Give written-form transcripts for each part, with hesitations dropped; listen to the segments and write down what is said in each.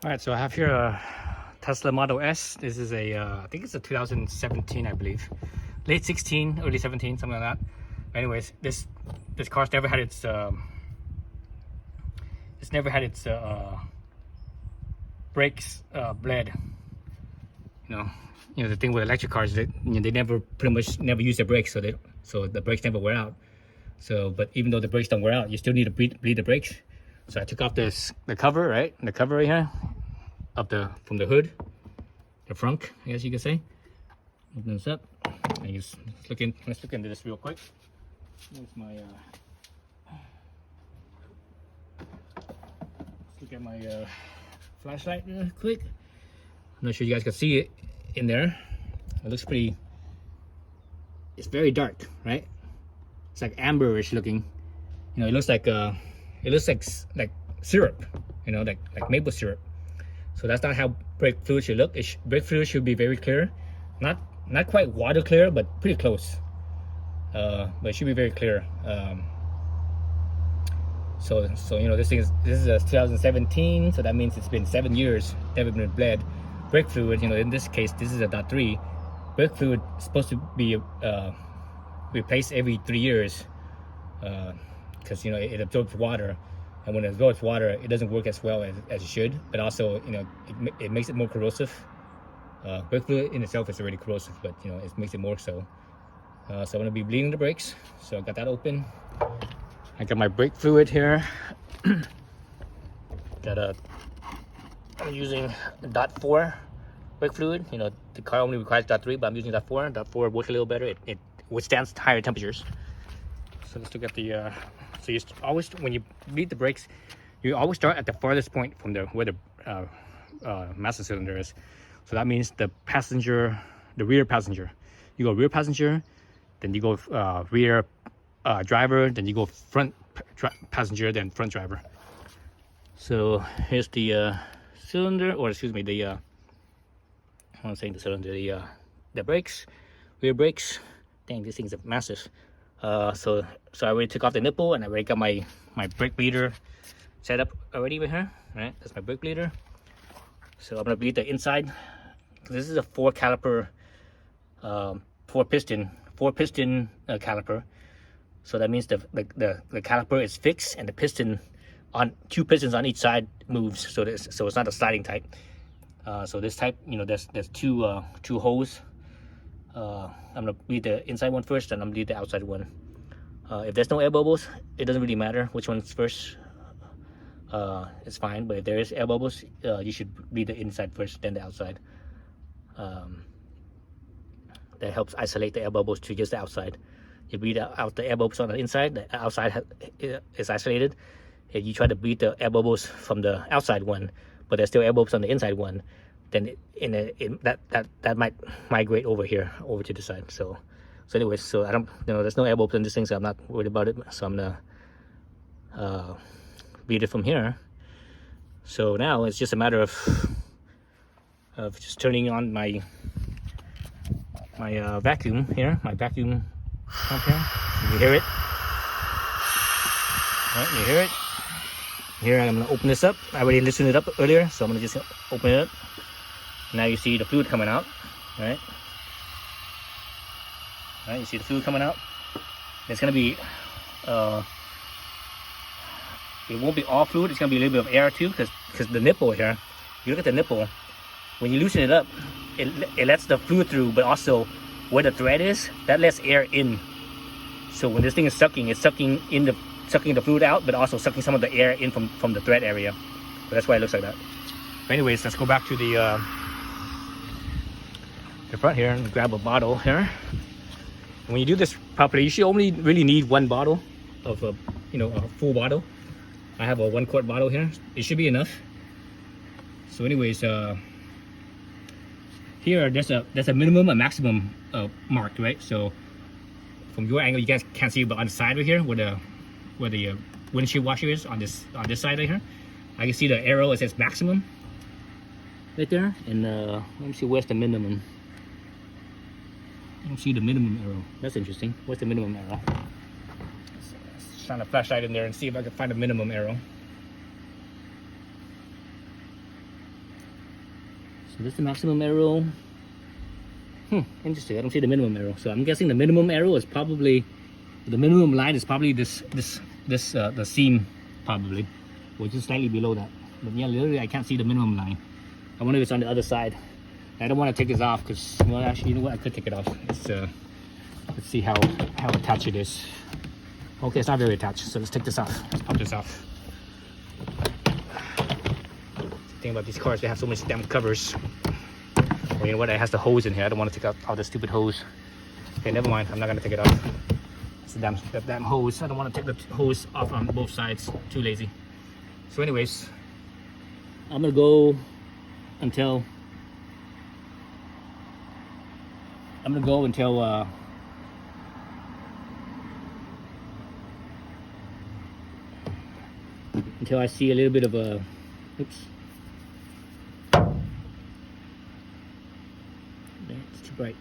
All right, so I have here a Tesla Model S. This is a, I think it's a 2017, I believe, late 16, early 17, something like that. Anyways, this car's never had its brakes bled. You know the thing with electric cars that they never pretty much never use their brakes, so the brakes never wear out. So, but even though the brakes don't wear out, you still need to bleed the brakes. So I took off the cover, right? The cover right here, from the hood, the frunk, I guess you could say. Open this up. Let's look into this real quick. Here's my let's look at my flashlight real quick. I'm not sure you guys can see it in there. It looks pretty. It's very dark, right? It's like amberish looking. It looks like syrup. Like maple syrup. So that's not how brake fluid should look. Brake fluid should be very clear, not quite water clear, but pretty close. But it should be very clear. So this is a 2017, so that means it's been 7 years, never been bled. Brake fluid, in this case, this is a .3. Brake fluid is supposed to be replaced every 3 years, because it absorbs water, and when it absorbs water, it doesn't work as well as it should. But also, it makes it more corrosive. Brake fluid in itself is already corrosive, but it makes it more so. So I'm gonna be bleeding the brakes. So I got that open. I got my brake fluid here. I'm using .4 brake fluid. The car only requires .3, but I'm using .4. .4 works a little better. It withstands higher temperatures. So let's look at the. So you always, when you bleed the brakes, you always start at the farthest point from where the master cylinder is. So that means the rear passenger. You go rear passenger, then you go rear driver, then you go front passenger, then front driver. So here's the cylinder, or excuse me, I'm saying the cylinder, the brakes, rear brakes. Dang, these things are massive. So I already took off the nipple, and I already got my brake bleeder set up already over here. Right, that's my brake bleeder. So I'm gonna bleed the inside. This is a 4 caliper, 4 piston caliper. So that means the caliper is fixed, and the piston on 2 pistons on each side moves. So it's not a sliding type. So this type, there's two holes. I'm gonna bleed the inside one first, and I'm gonna bleed the outside one. If there's no air bubbles, it doesn't really matter which one's first. It's fine. But if there is air bubbles, you should bleed the inside first, then the outside. That helps isolate the air bubbles to just the outside. You bleed out the air bubbles on the inside, the outside is isolated. If you try to bleed the air bubbles from the outside one, but there's still air bubbles on the inside one, then that might migrate over here, over to the side. So anyways, so I don't, there's no air bubbles in this thing, so I'm not worried about it. So I'm gonna bleed it from here. So now it's just a matter of just turning on my vacuum here, my vacuum pump here. You hear it? Right, you hear it? Here I'm gonna open this up. I already loosened it up earlier, so I'm gonna just open it up. Now you see the fluid coming out, right? Right, you see the fluid coming out. It's gonna be, it won't be all fluid. It's gonna be a little bit of air too, because the nipple here. If you look at the nipple, when you loosen it up, it lets the fluid through, but also where the thread is, that lets air in. So when this thing is sucking, it's sucking the fluid out, but also sucking some of the air in from the thread area. So that's why it looks like that. But anyways, let's go back to the front here and grab a bottle here. When you do this properly, you should only really need 1 bottle of a full bottle. I have a 1 quart bottle here. It should be enough. So anyways, here there's a minimum and maximum marked, right? So from your angle, you guys can't see, but on the side right here, where the windshield washer is, on this side right here, I can see the arrow. It says maximum right there, and let me see, where's the minimum? I don't see the minimum arrow. That's interesting. What's the minimum arrow? Let's shine a flashlight in there and see if I can find a minimum arrow. So this is the maximum arrow. Interesting. I don't see the minimum arrow. So I'm guessing the minimum arrow is probably, the minimum line is probably the seam, probably, or just slightly below that. But yeah, literally I can't see the minimum line. I wonder if it's on the other side. I don't want to take this off because, well, actually, you know what? I could take it off. Let's see how attached it is. Okay, it's not very attached. So let's take this off. Let's pop this off. The thing about these cars, they have so many damn covers. Well, you know what? It has the hose in here. I don't want to take out all the stupid hose. Okay, never mind. I'm not gonna take it off. It's the damn hose. I don't want to take the hose off on both sides. Too lazy. So, anyways, I'm gonna go until until I see a little bit of a, oops. It's too bright.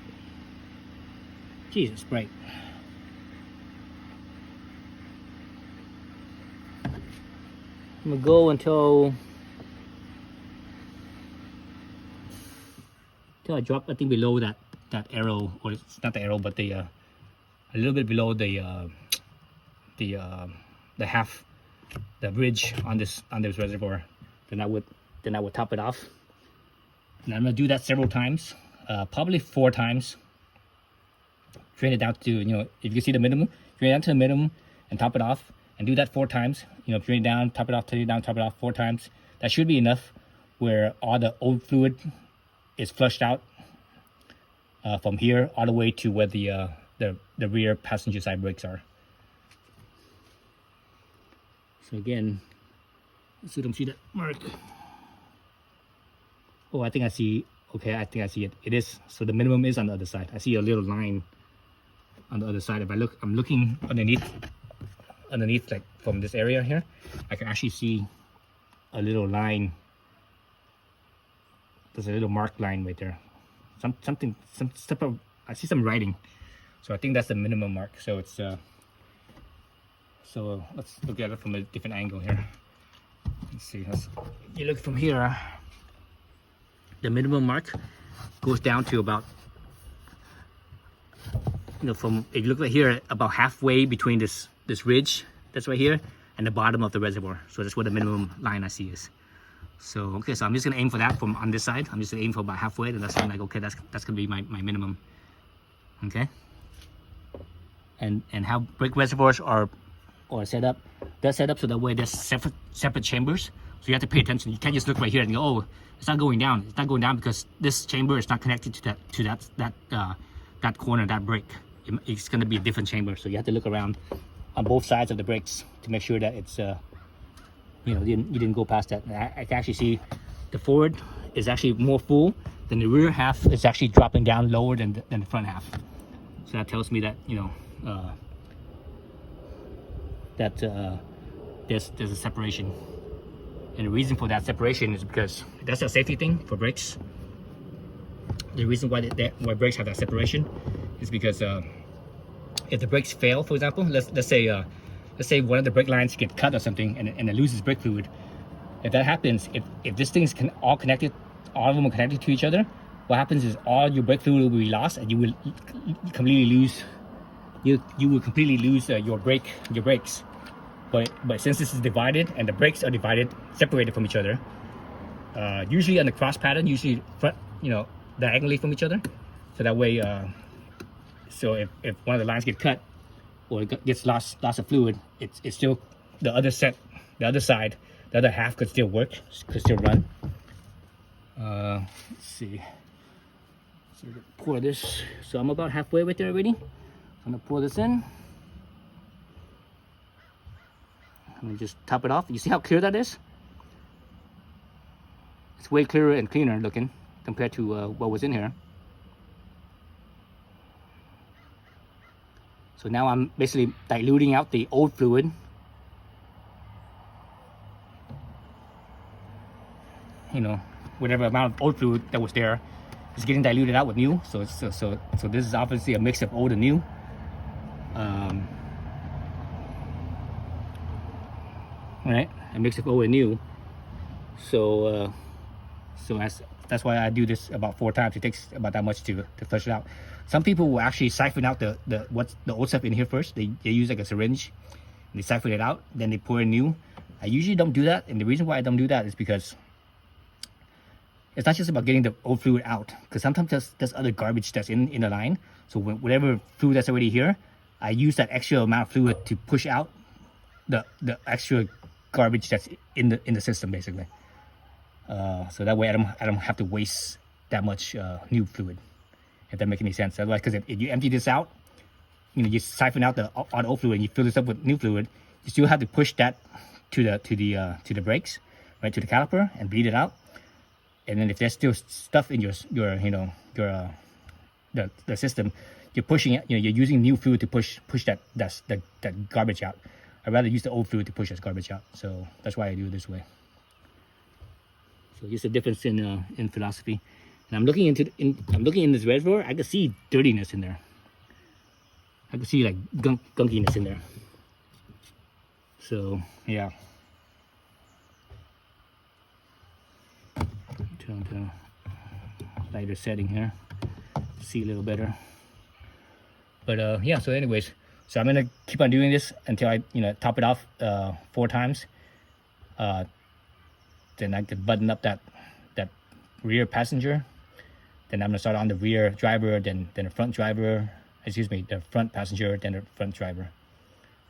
Jesus, bright. I'm gonna go until I drop, I think, below that arrow, or it's not the arrow, but the a little bit below the half, the ridge on this reservoir. Then I would top it off. And I'm gonna do that several times, probably 4 times. Drain it down to, you know, if you see the minimum, drain it down to the minimum and top it off, and do that 4 times. You know, drain it down, top it off, drain it down, top it off 4 times. That should be enough where all the old fluid is flushed out from here all the way to where the rear passenger side brakes are. So again, let's see, don't see that mark. Oh, I think I see. Okay, I think I see it. It is. So the minimum is on the other side. I see a little line on the other side. If I look, I'm looking underneath, like from this area here, I can actually see a little line. There's a little marked line right there. Some stuff. I see some writing. So I think that's the minimum mark. So it's so let's look at it from a different angle here. Let's see. You look from here. The minimum mark goes down to about, you know, from, if you look right here, about halfway between this ridge that's right here and the bottom of the reservoir. So that's what the minimum line I see is. So okay, so I'm just gonna aim for that from on this side. I'm just gonna aim for about halfway, and that's like, okay, that's gonna be my minimum. Okay. And how brake reservoirs are set up, they're set up so that way there's separate chambers. So you have to pay attention. You can't just look right here and go, oh, it's not going down. It's not going down because this chamber is not connected to that corner, that brake. It's going to be a different chamber. So you have to look around on both sides of the brakes to make sure that it's, you know, you didn't go past that. And I can actually see the forward is actually more full than the rear half. Is actually dropping down lower than the front half. So that tells me that, you know, that there's a separation. And the reason for that separation is because that's a safety thing for brakes. The reason why brakes have that separation is because if the brakes fail, for example, let's say one of the brake lines get cut or something and it loses brake fluid. If that happens, if this thing's all of them are connected to each other, what happens is all your brake fluid will be lost, and you will completely lose. You will completely lose your brakes. But since this is divided and the brakes are separated from each other, usually on the cross pattern, usually front, you know, diagonally from each other, so that way, so if one of the lines get cut or it gets loss of fluid, it's still the other side, the other half could still work, could still run. Let's see. So we're gonna pour this. So I'm about halfway right there already. I'm gonna pour this in. I'm gonna just top it off. You see how clear that is? It's way clearer and cleaner looking compared to what was in here. So now I'm basically diluting out the old fluid. You know, whatever amount of old fluid that was there is getting diluted out with new. So this is obviously a mix of old and new. Right, a mix of old and new. So So that's why I do this about 4 times. It takes about that much to flush it out. Some people will actually siphon out the old stuff in here first. They use like a syringe, and they siphon it out, then they pour in new. I usually don't do that, and the reason why I don't do that is because it's not just about getting the old fluid out, because sometimes there's other garbage that's in the line. So whatever fluid that's already here, I use that extra amount of fluid to push out the extra garbage that's in the system, basically. So that way I don't have to waste that much new fluid, if that makes any sense. Otherwise, because if you empty this out, you siphon out all the old fluid and you fill this up with new fluid, you still have to push that to the brakes, right, to the caliper, and bleed it out. And then if there's still stuff in the system, you're pushing it. You're using new fluid to push that garbage out. I'd rather use the old fluid to push that garbage out. So that's why I do it this way. So here's the difference in philosophy. And I'm looking in this reservoir. I can see dirtiness in there. I can see like gunkiness in there. So yeah. Turn to lighter setting here to see a little better. But yeah. So anyways, so I'm gonna keep on doing this until I top it off 4 times. Then I can button up that rear passenger. Then I'm gonna start on the rear driver, then the front driver. Excuse me, the front passenger, then the front driver.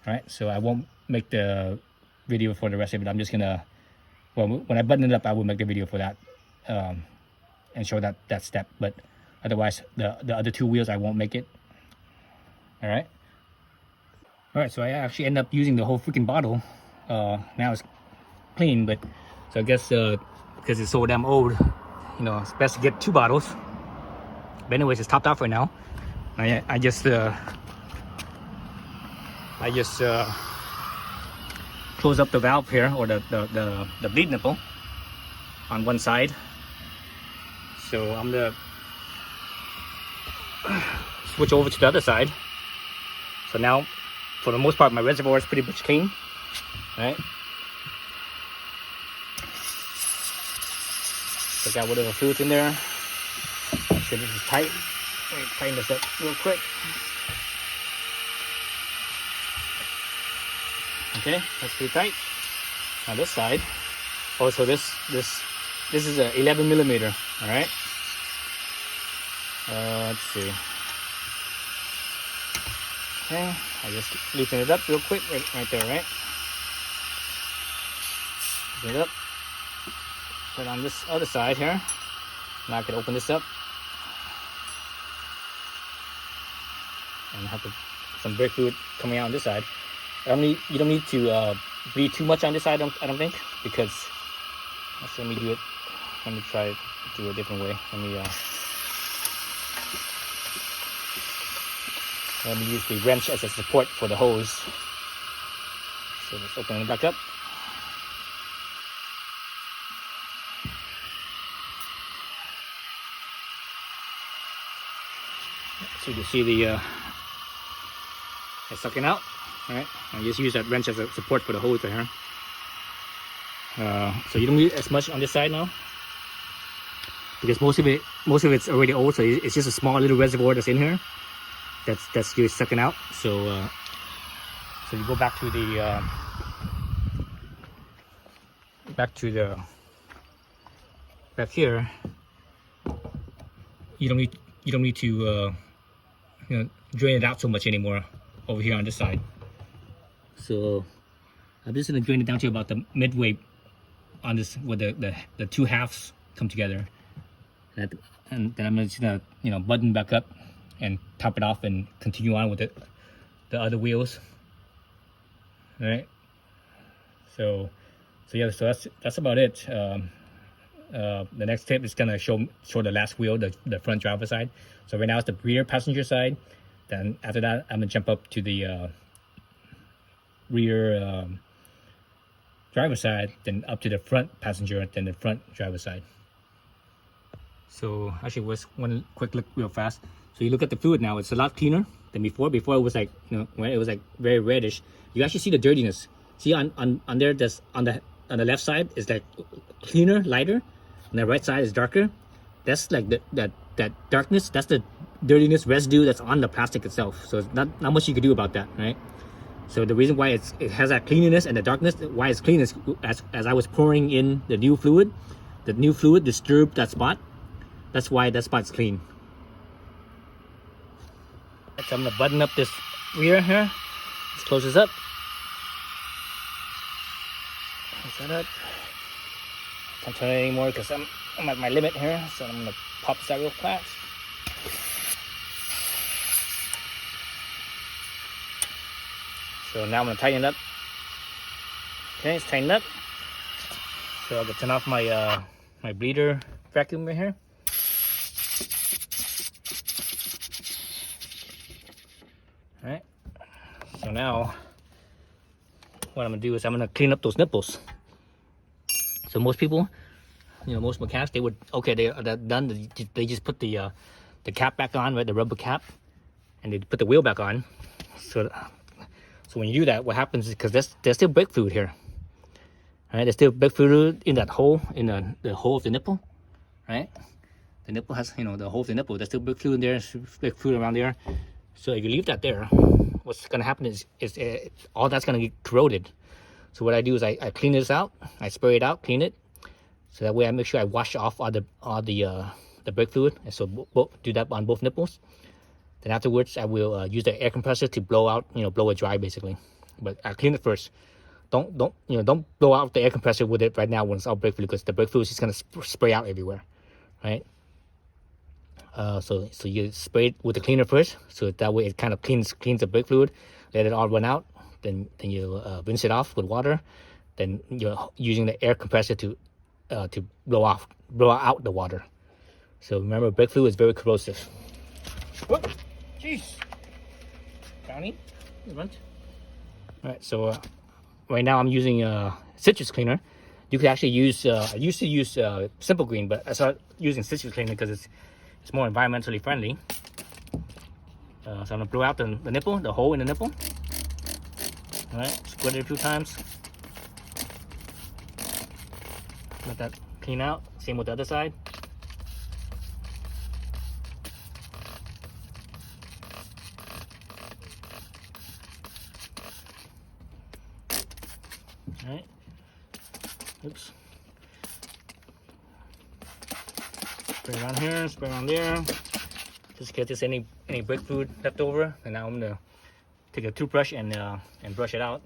All right. So I won't make the video for the rest of it. I'm just gonna, well, when I button it up, I will make the video for that and show that step. But otherwise, the other 2 wheels I won't make it. All right. All right. So I actually end up using the whole freaking bottle. Now it's clean, but so I guess because it's so damn old, it's best to get 2 bottles. But anyways, it's topped off right now. I just close up the valve here, or the bleed nipple on one side. So I'm gonna switch over to the other side. So now, for the most part, my reservoir is pretty much clean. All right. Take out whatever fluid's in there. Make sure this is tight. Let me tighten this up real quick. Okay, that's pretty tight. Now this side. Oh, so this is a 11 millimeter. All right. Let's see. Okay, I just loosen it up real quick, right there, right? Loosen it up. Put it on this other side here. Now I can open this up. And have some brake fluid coming out on this side. You don't need to bleed too much on this side, I don't think, because let me do it. Let me try to do it a different way. Let me use the wrench as a support for the hose. So let's open it back up. So you can see the it's sucking out. All right, I just use that wrench as a support for the hose right here. So you don't need as much on this side now, because most of it's already old. So it's just a small little reservoir that's in here. That's just sucking out. So you go back to the back here. You don't need to drain it out so much anymore over here on this side. So I'm just gonna drain it down to about the midway on this, where the 2 halves come together, and then I'm just gonna button back up and top it off and continue on with the other wheels. All right. So yeah. So that's about it. The next tip is gonna show the last wheel, the front driver side. So right now it's the rear passenger side. Then after that, I'm gonna jump up to the rear driver side, then up to the front passenger, then the front driver side. So actually, was one quick look real fast. So you look at the fluid now; it's a lot cleaner than before. Before it was like when it was like very reddish. You actually see the dirtiness. See on there, that's on the left side is like cleaner, lighter. and the right side is darker, that's like that darkness, that's the dirtiness residue that's on the plastic itself. So it's not much you can do about that, right? So the reason why it has that cleanliness and the darkness, why it's clean, is as I was pouring in the new fluid disturbed that spot. That's why that spot's clean. So I'm gonna button up this rear here. Let's close this up. Close that up. Can't turn it anymore because I'm at my limit here. So I'm gonna pop this out real fast. So now I'm gonna tighten it up. Okay, it's tightened up. So I'll turn off my my bleeder vacuum right here. All right. So now what I'm gonna do is I'm gonna clean up those nipples. So most people, most mechanics, they would, okay, they're done. They just put the cap back on, right, the rubber cap, and they put the wheel back on. So when you do that, what happens is, because there's still brake fluid here, right? There's still brake fluid in that hole, in the hole of the nipple, right? The nipple has, the hole of the nipple. There's still brake fluid in there, brake fluid around there. So if you leave that there, what's gonna happen is all that's gonna get corroded. So what I do is I clean this out, I spray it out, clean it, so that way I make sure I wash off all the brake fluid. And so do that on both nipples. Then afterwards, I will use the air compressor to blow out, blow it dry basically. But I clean it first. Don't blow out the air compressor with it right now when it's all brake fluid, because the brake fluid is just gonna spray out everywhere, right? So you spray it with the cleaner first, so that way it kind of cleans the brake fluid, let it all run out. Then you rinse it off with water. Then you're using the air compressor to blow out the water. So remember, brake fluid is very corrosive. Whoop! Jeez, Brownie, lunch. All right, so right now I'm using citrus cleaner. You could actually use. I used to use Simple Green, but I started using citrus cleaner because it's more environmentally friendly. So I'm gonna blow out the nipple, the hole in the nipple. All right, squirt it a few times. Let that clean out. Same with the other side. All right. Oops. Spray around here, spray around there. Just in case there's any brake fluid left over. And now I'm gonna take a toothbrush and brush it out.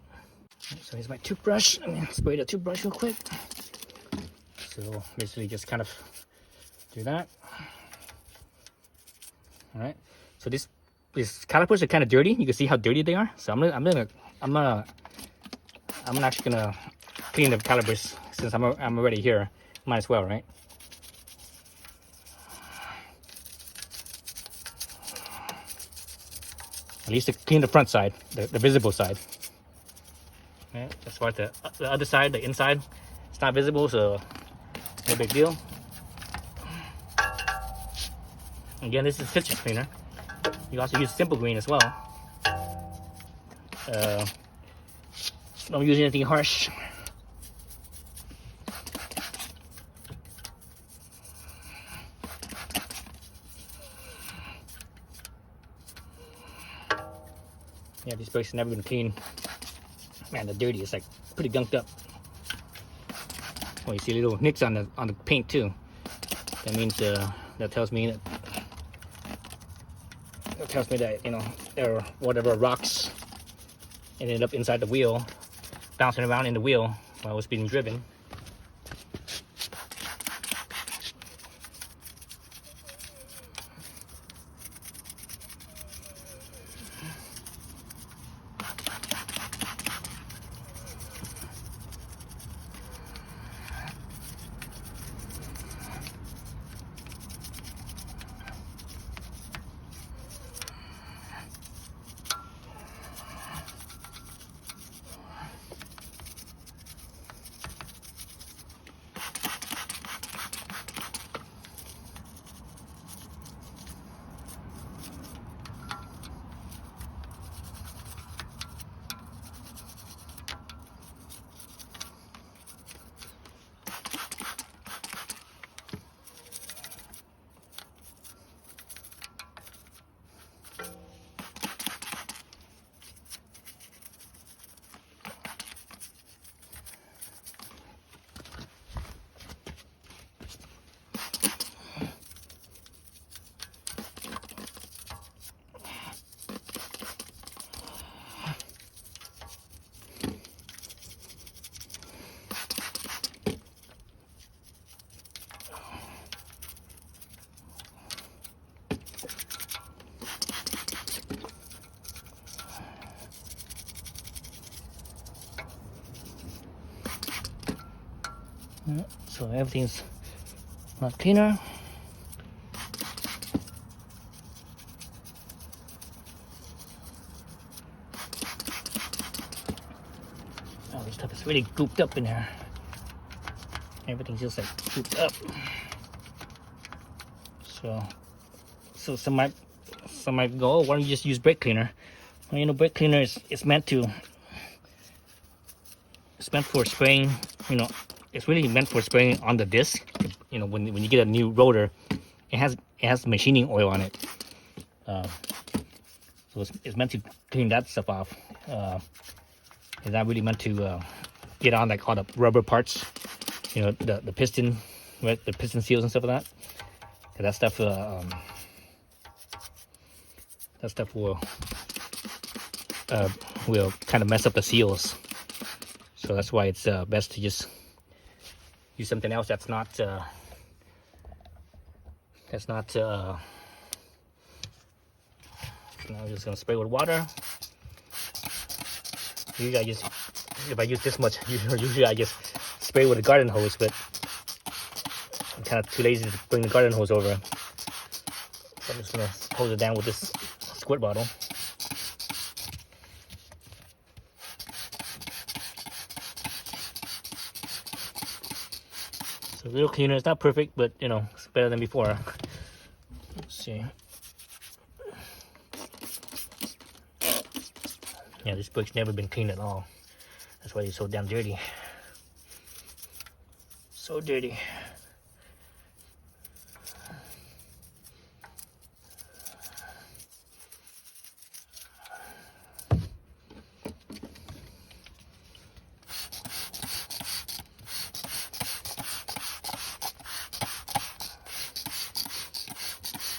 So here's my toothbrush. I'm gonna spray the toothbrush real quick. So basically just kind of do that. All right. So these calipers are kind of dirty. You can see how dirty they are. So I'm actually gonna clean the calipers since I'm already here. Might as well, right? At least to clean the front side, the visible side. Okay, as far as the other side, the inside, it's not visible, so no big deal. Again, this is citrus cleaner. You also use Simple Green as well. Don't use anything harsh. Yeah, these brakes have never been clean. Man, they're dirty. It's like pretty gunked up. Oh, you see little nicks on the paint too. That means that tells me that there are whatever rocks ended up inside the wheel, bouncing around in the wheel while it was being driven. So everything's a lot cleaner. Oh, this stuff is really gooped up in here. Everything's just like gooped up. So some might go, oh, why don't you just use brake cleaner? Well, you know, brake cleaner is meant for spraying. You know, it's really meant for spraying on the disc. You know, when you get a new rotor, it has machining oil on it. So it's meant to clean that stuff off. It's not really meant to get on like all the rubber parts. You know, the piston, right? The piston seals and stuff like that. 'Cause that stuff will kind of mess up the seals. So that's why it's best to just use something else that's not now I'm just gonna spray with water. Usually if I use this much, usually I just spray with a garden hose, but I'm kind of too lazy to bring the garden hose over. So I'm just gonna hose it down with this squirt bottle. So a little cleaner. It's not perfect, but you know, it's better than before. Let's see. Yeah, this brake's never been cleaned at all. That's why it's so damn dirty. So dirty.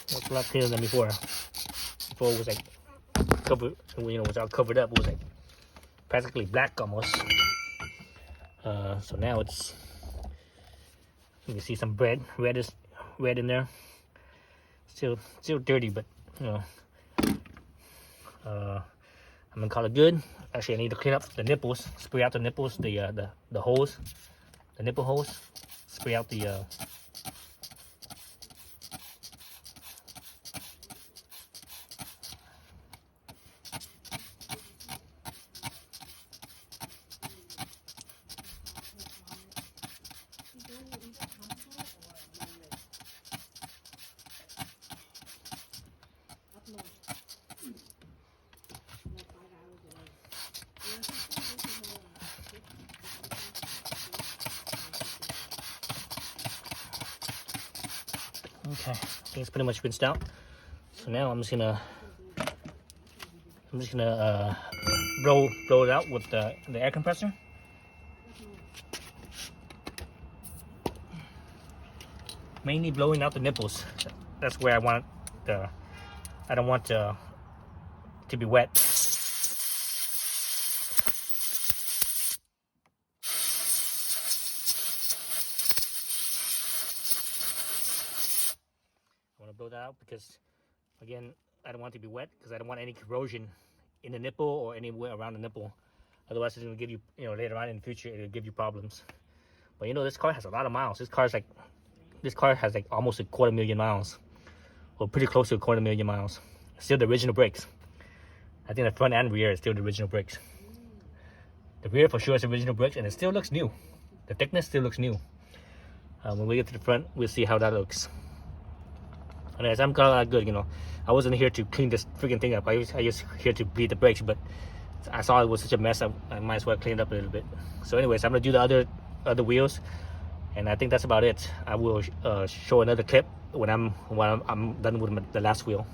It's a lot cleaner than before. Before it was like covered, you know, was all covered up. It was like practically black almost. So now it's, you can see some red in there. Still dirty, but you know, I'm gonna call it good. Actually, I need to clean up the nipples, spray out the nipples, the hose, the nipple hose, spray out the. Okay, I think it's pretty much rinsed out. So now I'm just gonna blow it out with the air compressor. Mainly blowing out the nipples. That's where I want I don't want to be wet. I want to blow that out because, again, I don't want it to be wet because I don't want any corrosion in the nipple or anywhere around the nipple. Otherwise, it's going to give you, you know, later on in the future, it'll give you problems. But you know, this car has a lot of miles. This car has like almost 250,000 miles, or pretty close to 250,000 miles. Still the original brakes. I think the front and rear is still the original brakes. The rear for sure is the original brakes, and it still looks new. The thickness still looks new. When we get to the front, we'll see how that looks. Anyways, I'm kind of good, you know. I wasn't here to clean this freaking thing up. I was here to bleed the brakes, but I saw it was such a mess. I might as well clean it up a little bit. So anyways, I'm gonna do the other wheels, and I think that's about it. I will show another clip when I'm done with the last wheel.